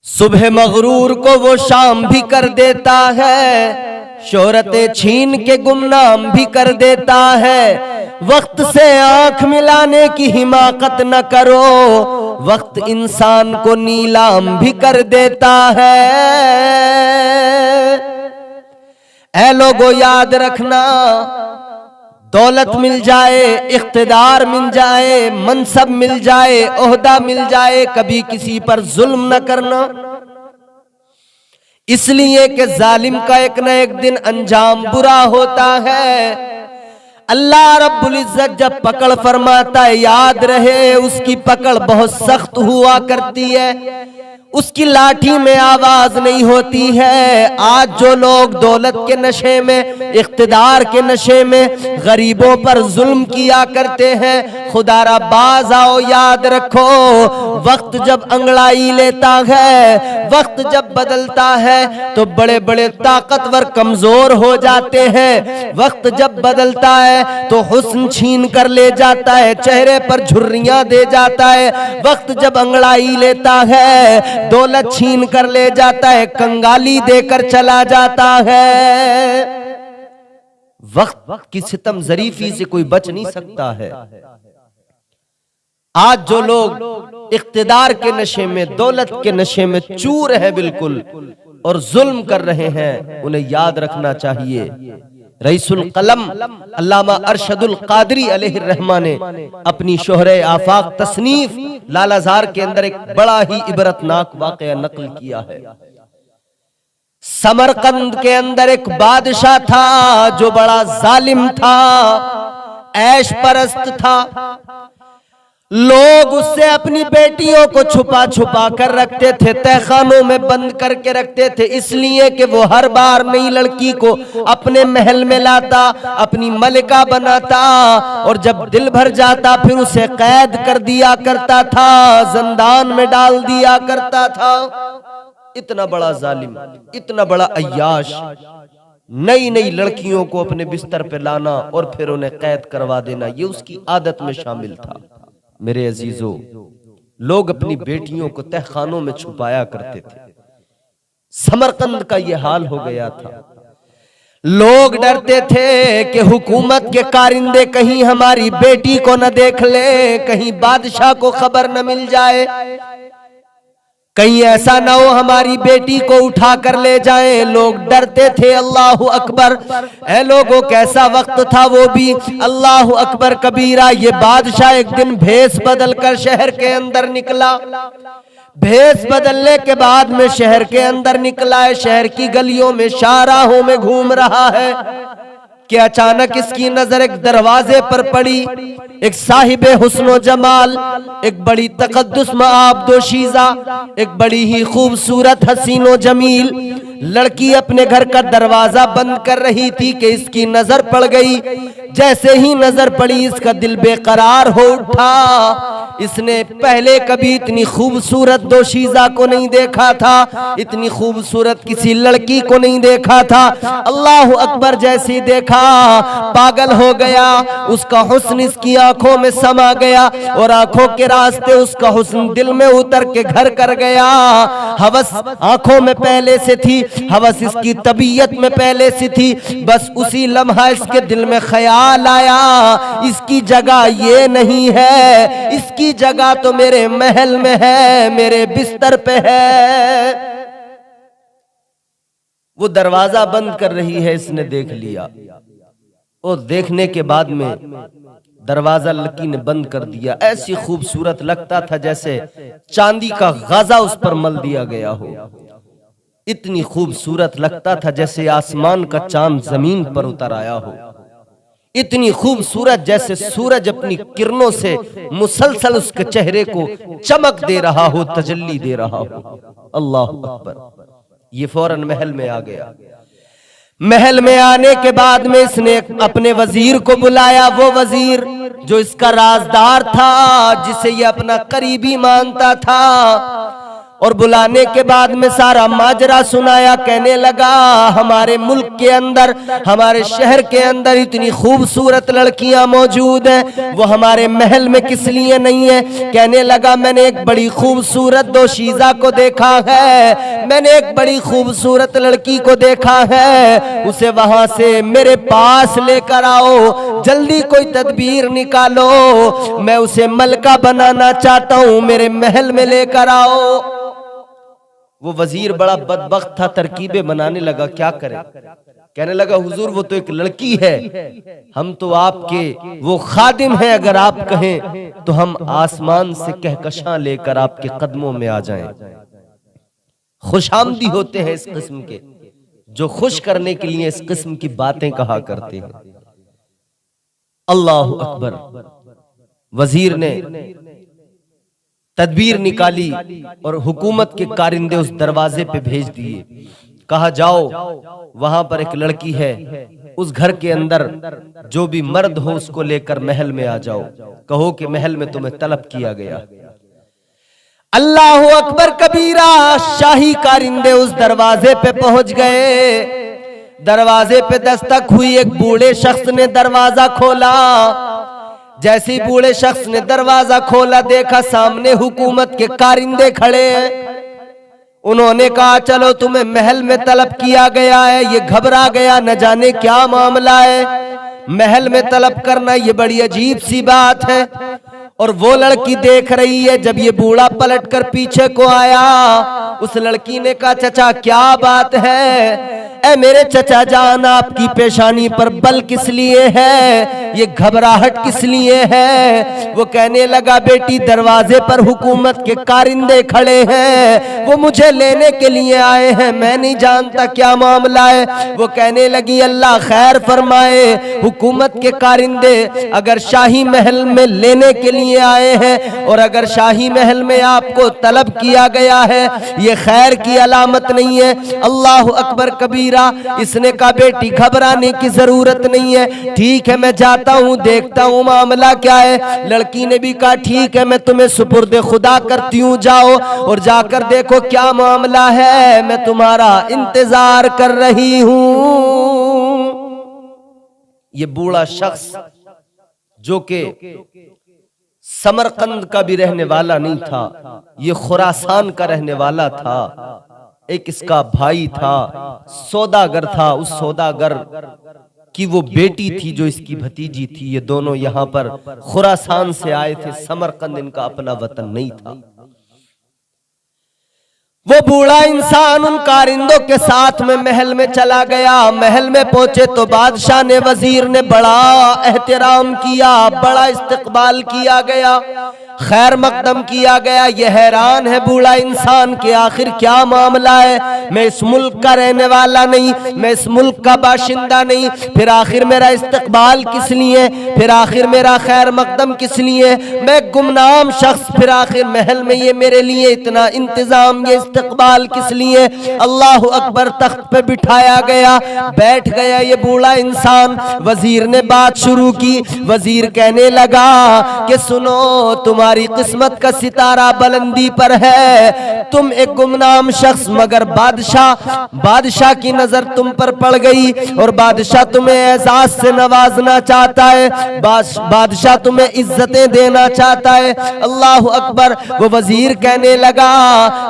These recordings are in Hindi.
सुबह मगरूर को वो शाम भी कर देता है, शोहरतें छीन के गुमनाम भी कर देता है। वक्त से आंख मिलाने की हिमाकत न करो, वक्त इंसान को नीलाम भी कर देता है। ऐ लोगो याद रखना, दौलत मिल जाए, इख्तिदार मिल जाए, मनसब मिल जाए, ओहदा मिल जाए, कभी किसी पर जुल्म न करना, इसलिए कि जालिम का एक न एक दिन अंजाम बुरा होता है। अल्लाह रब्बुल इज्जत जब पकड़ फरमाता है, याद रहे उसकी पकड़ बहुत सख्त हुआ करती है, उसकी लाठी में आवाज नहीं होती है। आज जो लोग दौलत के नशे में, इख्तिदार के नशे में गरीबों पर जुल्म किया करते हैं, खुदारा बाज आओ, याद रखो वक्त जब अंगड़ाई लेता है, वक्त जब बदलता है तो बड़े बड़े ताकतवर कमजोर हो जाते हैं। वक्त जब बदलता है तो हुस्न छीन कर ले जाता है, चेहरे पर झुर्रियां दे जाता है। वक्त जब अंगड़ाई लेता है, दौलत छीन कर ले जाता है, कंगाली देकर चला जाता है। वक्त की सितम जरीफी से कोई बच नहीं सकता है। आज जो लोग इख्तिदार के नशे में, दौलत के नशे में चूर है बिल्कुल और जुल्म कर रहे हैं, उन्हें याद रखना चाहिए रईसुल कलम अल्लामा अरशदुल कादरी अलैहिर्रहमा ने अपनी शोहरे आफाक तसनीफ लालाजार के अंदर एक बड़ा ही इबरतनाक वाकया नकल किया है। समरकंद के अंदर एक बादशाह था जो बड़ा जालिम था, ऐश परस्त था। लोग उससे अपनी बेटियों को छुपा छुपा कर रखते थे, तहखानों में बंद करके रखते थे, इसलिए कि वो हर बार नई लड़की को अपने महल में लाता, अपनी मलिका बनाता और जब दिल भर जाता फिर उसे कैद कर दिया करता था, जिंदान में डाल दिया करता था। इतना बड़ा जालिम, इतना बड़ा अय्याश, नई नई लड़कियों को अपने बिस्तर पे लाना और फिर उन्हें कैद करवा देना, ये उसकी आदत में शामिल था। मेरे अजीजों, लोग अपनी बेटियों को तहखानों में छुपाया करते थे। समरकंद का यह हाल हो गया था। लोग डरते थे कि हुकूमत के कारिंदे कहीं हमारी बेटी को न देख ले, कहीं बादशाह को खबर न मिल जाए, कहीं ऐसा ना हो हमारी बेटी को उठा कर ले जाएं। लोग डरते थे। अल्लाहु अकबर। ऐ लोगों, कैसा वक्त था वो भी, अल्लाहु अकबर कबीरा। ये बादशाह एक दिन भेष बदल कर शहर के अंदर निकला। भेष बदलने के बाद में शहर के अंदर निकला है, शहर की गलियों में, शाहराहों में घूम रहा है कि अचानक इसकी नजर एक दरवाजे पर पड़ी। एक साहिबे हुस्नो जमाल, एक बड़ी तकद्दुस आबदोशीजा, एक बड़ी ही खूबसूरत हसीनो जमील लड़की अपने घर का दरवाजा बंद कर रही थी कि इसकी नजर पड़ गई। जैसे ही नजर पड़ी इसका दिल बेकरार हो उठा। इसने पहले कभी इतनी खूबसूरत दोशीजा को नहीं देखा था, इतनी खूबसूरत किसी लड़की को नहीं देखा था। अल्लाह अकबर जैसी देखा पागल हो गया। उसका हुस्न इसकी आंखों में समा गया और आंखों के रास्ते उसका हुस्न दिल में उतर के घर कर गया। हवस आंखों में पहले से थी, हवस इसकी तबीयत में पहले से थी। बस उसी लम्हा इसके दिल में ख्याल आया, इसकी जगह ये नहीं है, इसकी जगह तो मेरे महल में है, मेरे बिस्तर पे है। वो दरवाजा बंद कर रही है, इसने देख लिया और देखने के बाद में दरवाजा लड़की ने बंद कर दिया। ऐसी खूबसूरत लगता था जैसे चांदी का गाजा उस पर मल दिया गया हो। इतनी खूबसूरत लगता था जैसे आसमान का चांद जमीन पर उतर आया हो। इतनी खूबसूरत जैसे सूरज अपनी किरणों से मुसलसल उसके चेहरे को चमक दे रहा हो, तजल्ली दे रहा हो। अल्लाह अकबर। ये फौरन महल में आ गया। महल में आने के बाद में इसने अपने वजीर को बुलाया। वो वजीर जो इसका राजदार था, जिसे ये अपना करीबी मानता था, और बुलाने के बाद में सारा माजरा सुनाया। कहने लगा हमारे मुल्क के अंदर, हमारे शहर के अंदर इतनी खूबसूरत लड़कियां मौजूद हैं, वो हमारे महल में किस लिए नहीं है। कहने लगा मैंने एक बड़ी खूबसूरत दोशीज़ा को देखा है, मैंने एक बड़ी खूबसूरत लड़की को देखा है, उसे वहां से मेरे पास लेकर आओ, जल्दी कोई तदबीर निकालो, मैं उसे मलका बनाना चाहता हूं, मेरे महल में लेकर आओ। वो वजीर बड़ा बदबख्त था, तरकीबें बनाने लगा क्या करे। कहने लगा हुजूर वो तो एक लड़की है, हम तो आपके वो खादिम हैं, अगर आप कहें तो हम आसमान से कहकशां लेकर आपके कदमों में आ जाएं। खुशामदी होते हैं इस किस्म के, जो खुश करने के लिए इस किस्म की बातें कहा करते हैं। अल्लाह अकबर। वजीर ने तदबीर निकाली और हुकूमत के कारिंदे उस दरवाजे पे भेज दिए। कहा जाओ वहां पर एक लड़की है, उस घर के अंदर जो भी मर्द हो उसको लेकर महल में आ जाओ, कहो कि महल में तुम्हें तलब किया गया। अल्लाह अकबर कबीरा। शाही कारिंदे उस दरवाजे पे पहुंच गए। दरवाजे पे दस्तक हुई, एक बूढ़े शख्स ने दरवाजा खोला। जैसे ही बूढ़े शख्स ने दरवाजा खोला, देखा सामने हुकूमत के कारिंदे खड़े हैं। उन्होंने कहा चलो तुम्हें महल में तलब किया गया है। ये घबरा गया, न जाने क्या मामला है, महल में तलब करना ये बड़ी अजीब सी बात है। और वो लड़की देख रही है। जब ये बूढ़ा पलट कर पीछे को आया, उस लड़की ने कहा चचा क्या बात है, ऐ मेरे चचा जान आपकी पेशानी पर बल किस लिए है, ये घबराहट किस लिए है। वो कहने लगा बेटी दरवाजे पर हुकूमत के कारिंदे खड़े हैं, वो मुझे लेने के लिए आए हैं, मैं नहीं जानता क्या मामला है। वो कहने लगी अल्लाह खैर फरमाए, हुकूमत के कारिंदे अगर शाही महल में लेने के लिए आए हैं और अगर शाही महल में आपको तलब किया गया है, ये खैर की अलामत नहीं है। अल्लाह अकबर कबीरा। इसने कहा बेटी घबराने की जरूरत नहीं है, ठीक है मैं जाता हूँ, देखता हूँ मामला क्या है। लड़की ने भी कहा ठीक है मैं तुम्हें सुपुर्द खुदा करती हूँ, जाओ और जाकर देखो क्या मामला है, मैं तुम्हारा इंतजार कर रही हूँ। ये बूढ़ा शख्स जो के समरकंद का भी रहने वाला नहीं था, ये खुरासान का रहने वाला था। एक इसका भाई था, सौदागर था, उस सौदागर की वो बेटी थी जो इसकी भतीजी थी। ये दोनों यहाँ पर खुरासान से आए थे, समरकंद इनका अपना वतन नहीं था। वो बूढ़ा इंसान उन कारिंदों के साथ में महल में चला गया। महल में पहुंचे तो बादशाह ने, वजीर ने बड़ा एहतराम किया, बड़ा इस्तकबाल किया गया, खैर मकदम किया गया। ये हैरान है बूढ़ा इंसान कि आखिर क्या मामला है, मैं इस मुल्क का रहने वाला नहीं, मैं इस मुल्क का बाशिंदा नहीं, फिर आखिर मेरा इस्तकबाल किस लिए, फिर आखिर मेरा खैर मकदम किस लिए, मैं गुमनाम शख्स, फिर आखिर महल में ये मेरे लिए इतना इंतजाम, ये इस्तकबाल किस लिए। अल्लाह अकबर। तख्त पे बिठाया गया, बैठ गया ये बूढ़ा इंसान। वजीर ने बात शुरू की। वजीर कहने लगा कि सुनो तुम्हारी किस्मत का सितारा बुलंदी पर है, तुम एक गुमनाम शख्स, मगर बादशाह की नजर तुम पर पड़ गई और बादशाह तुम्हें एजाज से नवाजना चाहता है, बादशाह तुम्हें इज्जतें देना चाहता है। अल्लाह अकबर। वो वजीर कहने लगा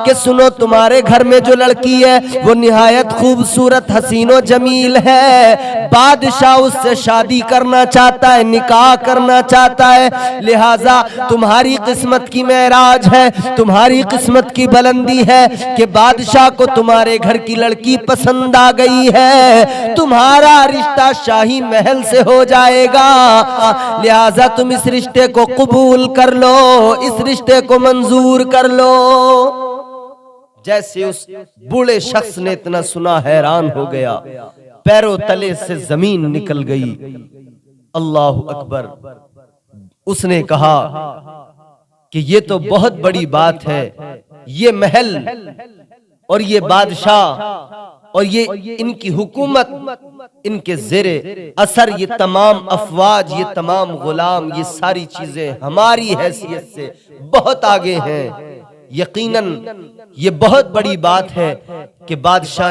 कि सुनो तुम्हारे घर में जो लड़की है वो निहायत खूबसूरत हसीनो जमील है, बादशाह उससे शादी करना चाहता है, निकाह करना चाहता है, लिहाजा तुम्हारी किस्मत की मेराज है, तुम्हारी किस्मत की बुलंदी है कि बादशाह को तुम्हारे घर की लड़की पसंद आ गई है, तुम्हारा रिश्ता शाही महल से हो जाएगा, लिहाजा तुम इस रिश्ते को कबूल कर लो, इस रिश्ते को मंजूर कर लो। जैसे उस बूढ़े शख्स ने इतना सुना हैरान हो गया, पैरों तले से जमीन निकल गई। अल्लाह अकबर। उसने कहा कि ये तो बहुत बड़ी बात है, ये महल और ये बादशाह और ये इनकी हुकूमत, इनके ज़ेरे असर ये तमाम अफवाज, ये तमाम गुलाम, ये सारी चीजें हमारी हैसियत से बहुत आगे हैं। यकीनन ये बहुत बड़ी बात है कि बादशाह ने